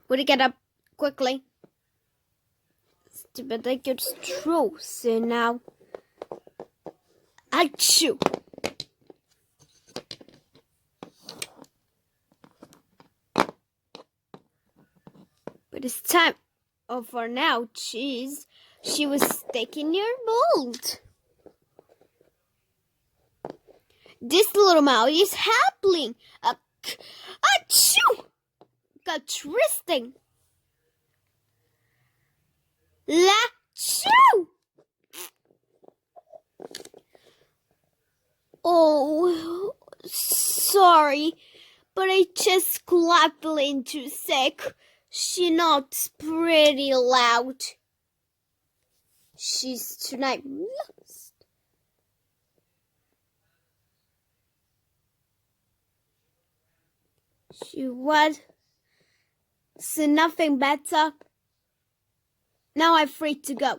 Would you get up quickly? Stupid, like it's true. So now, achoo! But it's time. Oh, for now, cheese. She was sticking your bolt. This little mouse is happening. Achoo! Got twisting. Lachoo! Oh, sorry, but I just clapped into sick. She knocks pretty loud. She's tonight lost. She was. So nothing better. Now I'm free to go.